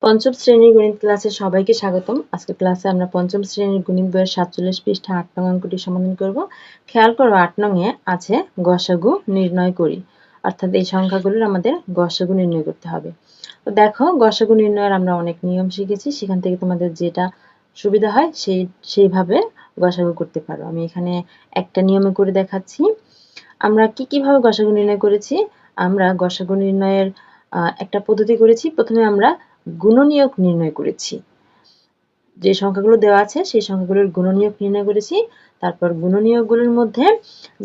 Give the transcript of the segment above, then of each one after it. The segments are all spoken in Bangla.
পঞ্চম শ্রেণীর গণিত ক্লাসে সবাইকে স্বাগতম। আজকে ক্লাসে আমরা পঞ্চম শ্রেণীর গণিত বইয়ের 47 পৃষ্ঠা 8 নং অঙ্কটি সমাধান করব। খেয়াল করো 8 নং এ আছে গসাগু নির্ণয় করি, অর্থাৎ এই সংখ্যাগুলোর আমাদের গসাগু নির্ণয় করতে হবে। তো দেখো গসাগু নির্ণয়ের আমরা অনেক নিয়ম শিখেছি, সেখান থেকে তোমাদের যেটা সুবিধা হয় সেইভাবে গসাগু করতে পারো। আমি এখানে একটা নিয়মে করে দেখাচ্ছি। আমরা কিভাবে গসাগু নির্ণয় করেছি। আমরা গসাগু নির্ণয়ের একটা পদ্ধতি করেছি। প্রথমে আমরা গুণনীয়ক নির্ণয় করেছি, যে সংখ্যাগুলো দেওয়া আছে সেই সংখ্যাগুলোর গুণনীয়ক নির্ণয় করেছি। তারপর গুণনীয়কগুলোর মধ্যে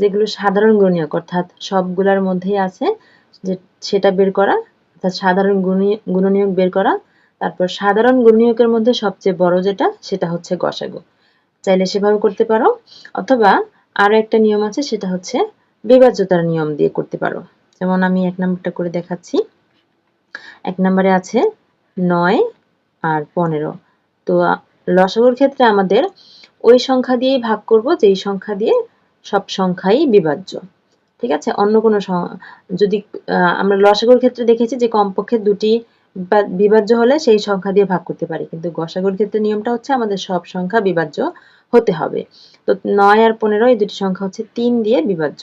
যেগুলো সাধারণ গুণনীয়ক অর্থাৎ সবগুলোর মধ্যেই আছে যে সেটা বের করা, অর্থাৎ সাধারণ গুণনীয়ক বের করা। তারপর সাধারণ গুণনীয়কের মধ্যে সবচেয়ে বড় যেটা সেটা হচ্ছে গসাগু। চাইলে সেভাবে করতে পারো, অথবা আরো একটা নিয়ম আছে, সেটা হচ্ছে বিভাজ্যতার নিয়ম দিয়ে করতে পারো। যেমন আমি 1 নম্বরটা করে দেখাচ্ছি। 1 নম্বরে আছে 9 আর 15। তো লসাগুর ক্ষেত্রে আমাদের ওই সংখ্যা দিয়েই ভাগ করব যেই সংখ্যা দিয়ে সব সংখ্যাই বিভাজ্য। ঠিক আছে, অন্য কোনো যদি আমরা লসাগুর ক্ষেত্রে দেখেছি যে কমপক্ষে দুটি বিভাজ্য হলে সেই সংখ্যা দিয়ে ভাগ করতে পারি, কিন্তু গসাগুর ক্ষেত্রে নিয়মটা হচ্ছে আমাদের সব সংখ্যা বিভাজ্য হতে হবে। তো 9 আর 15 এই দুটি সংখ্যা হচ্ছে 3 দিয়ে বিভাজ্য।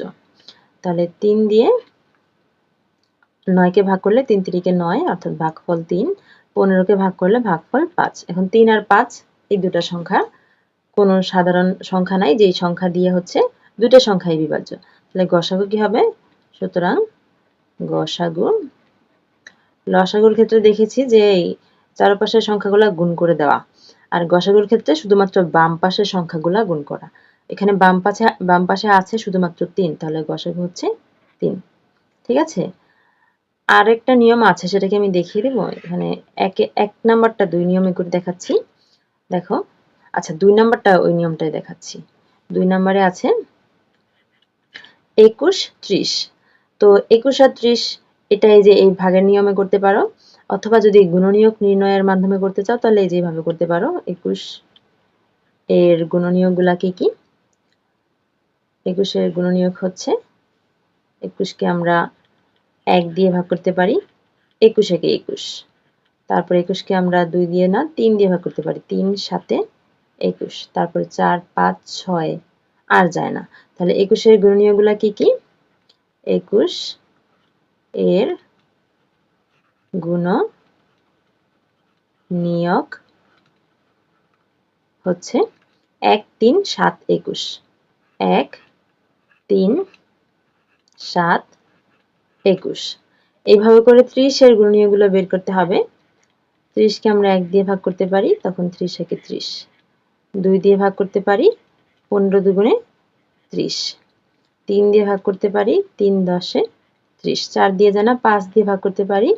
তাহলে 3 দিয়ে 9 কে ভাগ করলে 3 3 9 অর্থাৎ ভাগফল 3, 15 কে ভাগ করলে ভাগফল 5। এখন 3 আর 5 এই দুটো সংখ্যা কোনো সাধারণ সংখ্যা নাই, যেই সংখ্যা দিয়ে হচ্ছে দুটো সংখ্যাই বিভাজ্য। তাহলে গসাগু কি হবে? সুতরাং গসাগু, লসাগুর ক্ষেত্রে দেখেছি যে এই চারপাশের সংখ্যাগুলো গুণ করে দেওয়া, আর গসাগুর ক্ষেত্রে শুধুমাত্র বাম পাশের সংখ্যাগুলো গুণ করা। এখানে বাম পাশে আছে শুধুমাত্র 3, তাহলে গসাগু হচ্ছে 3। ঠিক আছে, আর একটা নিয়ম আছে, সেটাকে আমি দেখিয়ে দেব। এখানে 1 নাম্বারটা 2 নিয়মে করে দেখাচ্ছি। দেখো, আচ্ছা 2 নাম্বারটা ওই নিয়মটাই দেখাচ্ছি। 2 নাম্বারে আছে 21 30। তো 21 আর 30 এটা এই যে এই ভাগের নিয়মে করতে পারো, অথবা যদি গুণনীয়ক নির্ণয়ের মাধ্যমে করতে চাও তাহলে এই যেভাবে করতে পারো। 21 এর গুণনীয়কগুলা কি কি? 21 এর গুণনীয়ক হচ্ছে 21 কে আমরা 1 দিয়ে ভাগ করতে পারি, 21 একে 21। তারপর 21 কে আমরা 2 দিয়ে না 3 দিয়ে ভাগ করতে পারি, 3 7 21। তারপরে 4 5 6 আর যায় না। তাহলে 21 এর গুণনীয়কগুলা কি কি? 21 এর গুণনীয়ক হচ্ছে 1 3 7 21। 1 3 7 21। এইভাবে করে 30 এর গুণনীয়কগুলো বের করতে হবে। 30 কে আমরা 1 দিয়ে ভাগ করতে পারি, তখন 30 একে 30। 2 দিয়ে ভাগ করতে পারি, 15 দুগুণে 30। 3 দিয়ে ভাগ করতে পারি, 3 10 30। 4 দিয়ে যায় না, 5 দিয়ে ভাগ করতে পারি,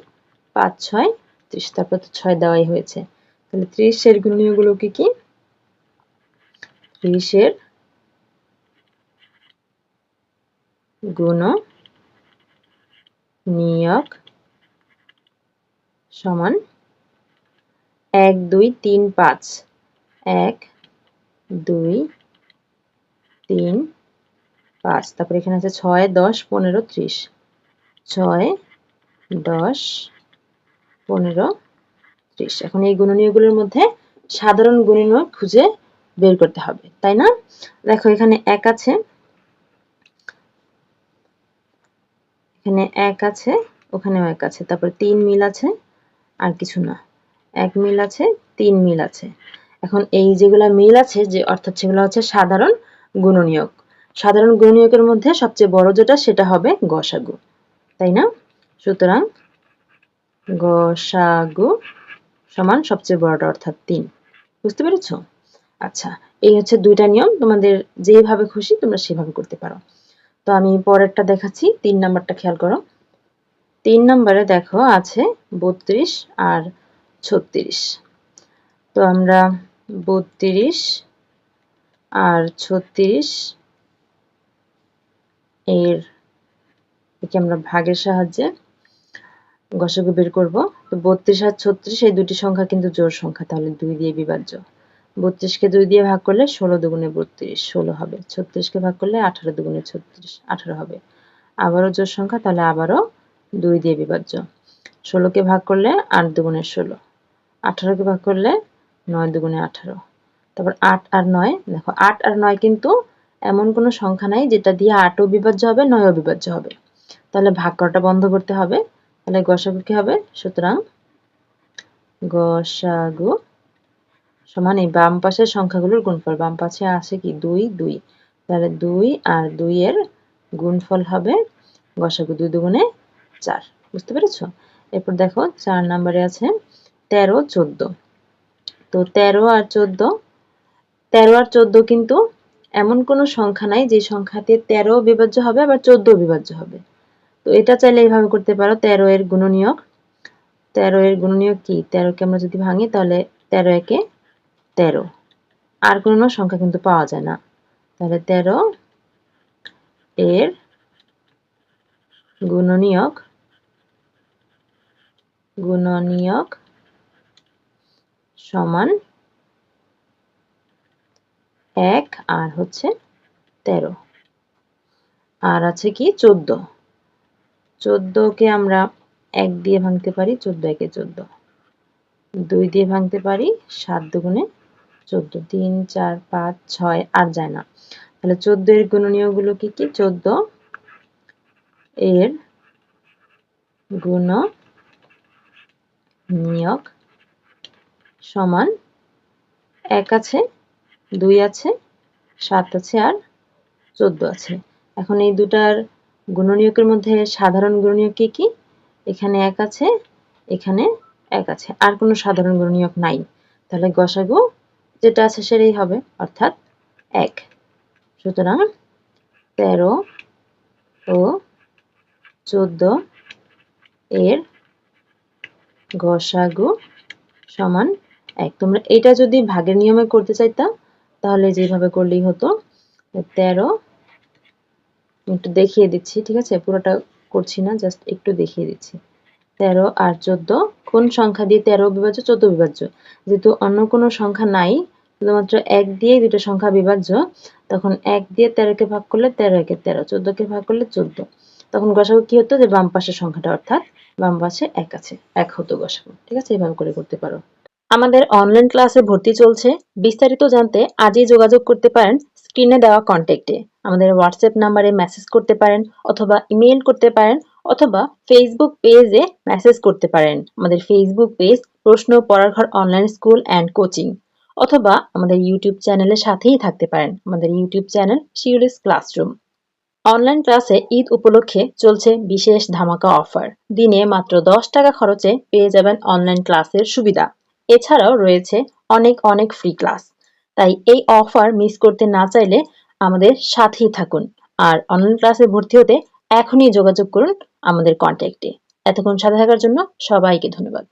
5 6 30। তারপর তো 6 দেওয়াই হয়েছে। তাহলে 30 এর গুণনীয়কগুলো কি কি? 30 এর গুণনীয়ক সমান 1 2 3 5। 1 2 3 5। তারপর এখানে আছে 6 10 15 30। 6 10 15 30। এখন এই গুণনীয়কগুলোর মধ্যে সাধারণ গুণনীয়ক খুঁজে বের করতে হবে, তাই না? দেখো এখানে 1 আছে, এখানে 1 আছে, ওখানেও 1 আছে, তারপর 3 মিল আছে, আর কিছু না। 1 মিল আছে, 3 মিল আছে। এখন এই যেগুলা মিল আছে, যে অর্থাৎ সেগুলো হচ্ছে সাধারণ গুণনীয়ক। সাধারণ গুণনীয়কের মধ্যে সবচেয়ে বড় যেটা সেটা হবে গসাগু, তাই না? সুতরাং গসাগু সমান সবচেয়ে বড়টা অর্থাৎ 3। বুঝতে পেরেছো? আচ্ছা, এই হচ্ছে 2টা নিয়ম, তোমাদের যেভাবে খুশি তোমরা সেভাবে করতে পারো। তো আমি পরেরটা দেখাচ্ছি। 3 নাম্বারটা খেয়াল করো। 3 নাম্বারে দেখো আছে 32 আর 36। তো আমরা 32 আর 36 একে আমরা ভাগের সাহায্যে গসাগু বের করব। তো 32 আর 36 এই দুটি সংখ্যা কিন্তু জোড় সংখ্যা, তাহলে 2 দিয়ে বিভাজ্য। 32 কে 2 দিয়ে ভাগ করলে 16 দুগুণে 32 16 হবে। 36 কে ভাগ করলে 18 দুগুণে 36 18 হবে। আবারও জোড় সংখ্যা, তাহলে আবারও 2 দিয়ে বিভাজ্য। 16 কে ভাগ করলে 8 দুগুণে 16 18কে ভাগ করলে 9 দুগুণে 18। তারপর 8 আর 9, দেখো 8 আর 9 কিন্তু এমন কোনো সংখ্যা নাই যেটা দিয়ে 8ও বিভাজ্য হবে 9ও বিভাজ্য হবে। তাহলে ভাগ করাটা বন্ধ করতে হবে। তাহলে গসাগু কি হবে? সুতরাং গসাগু সমান এই বাম পাশের সংখ্যাগুলোর গুণফল। বাম পাশে আছে কি 2 2, তাহলে 2 আর 2 এর গুণফল হবে গসাগু 2 দুগুণে 4। বুঝতে পেরেছো? এরপর দেখো 4 নম্বরে আছে 13 14। তো 13 আর 14 কিন্তু এমন কোনো সংখ্যা নাই যে সংখ্যাতে 13 বিভাজ্য হবে আবার 14 বিভাজ্য হবে। তো এটা চাইলে এইভাবে করতে পারো, 13 এর গুণনীয়ক। 13 এর গুণনীয়ক কি? 13 কে আমরা যদি ভাঙি তাহলে 13 একে 13। আর কোনো সংখ্যা কিন্তু পাওয়া যায় না। তাহলে 13 এর গুণনীয়ক সমান 1 আর হচ্ছে 13। আর আছে কি 14। 14 কে আমরা 1 দিয়ে ভাঙতে পারি, 14 একে 14। 2 দিয়ে ভাঙতে পারি, 7 দুগুণে 14। 3 4 5 6 আর যায় না। তাহলে 14 এর গুণনীয়কগুলো কি কি? 14 এর গুণনীয়ক সমান 1 আছে, 2 আছে, 7 আছে আর 14 আছে। এখন এই দুটার গুণনীয়কের মধ্যে সাধারণ গুণনীয়ক কি কি? এখানে 1 আছে, এখানে 1 আছে, আর কোনো সাধারণ গুণনীয়ক নাই। তাহলে গসাগু যেটা আছে সেটাই হবে, অর্থাৎ 1। সুতরাং 13 ও 14 এর গসাগু সমান 1। তোমরা এটা যদি ভাগের নিয়মে করতে চাইতা তাহলে যেভাবে করলেই হতো। 13, একটু দেখিয়ে দিচ্ছি, ঠিক আছে? পুরোটা করছি না, জাস্ট একটু দেখিয়ে দিচ্ছি। 13 আর 14 কোন সংখ্যা দিয়ে 13 বিভাজ্য 14 বিভাজ্য? যেহেতু অন্য কোনো সংখ্যা নাই, শুধুমাত্র 1 দিয়ে দুটো সংখ্যা বিভাজ্য, তখন 1 দিয়ে 13 কে ভাগ করলে 13 একে 13, 14 কে ভাগ করলে 14। তখন গসাগু কি হতো? যে বাম পাশের সংখ্যাটা, অর্থাৎ বাম পাশে 1 আছে, 1 হতো গসাগু। ঠিক আছে? এইভাবে করে করতে পারো। আমাদের অনলাইন ক্লাসে ভর্তি চলছে। বিস্তারিত জানতে আজই যোগাযোগ করতে পারেন স্ক্রিনে দেওয়া কন্ট্যাক্টে। আমাদের হোয়াটসঅ্যাপ নাম্বারে মেসেজ করতে পারেন অথবা ইমেইল করতে পারেন অথবা ফেসবুক পেজে মেসেজ করতে পারেন। আমাদের ফেসবুক পেজ প্রশ্ন পড়ার ঘর অনলাইন স্কুল অ্যান্ড কোচিং, অথবা আমাদের ইউটিউব চ্যানেলের সাথেই থাকতে পারেন। আমাদের YouTube channel Shiuli's classroom. Online ক্লাসে ঈদ উপলক্ষে চলছে বিশেষ ধামাকা অফার। দিনে মাত্র 10 টাকা খরচে পেয়ে যাবেন অনলাইন ক্লাসের সুবিধা। এছাড়াও রয়েছে অনেক অনেক ফ্রি ক্লাস। তাই এই অফার মিস করতে না চাইলে আমাদের সাথেই থাকুন। আর অনলাইন ক্লাসে ভর্তি হতে এখনই যোগাযোগ করুন আমাদের কন্ট্যাক্টে। এতক্ষণ সাথে থাকার জন্য সবাইকে ধন্যবাদ।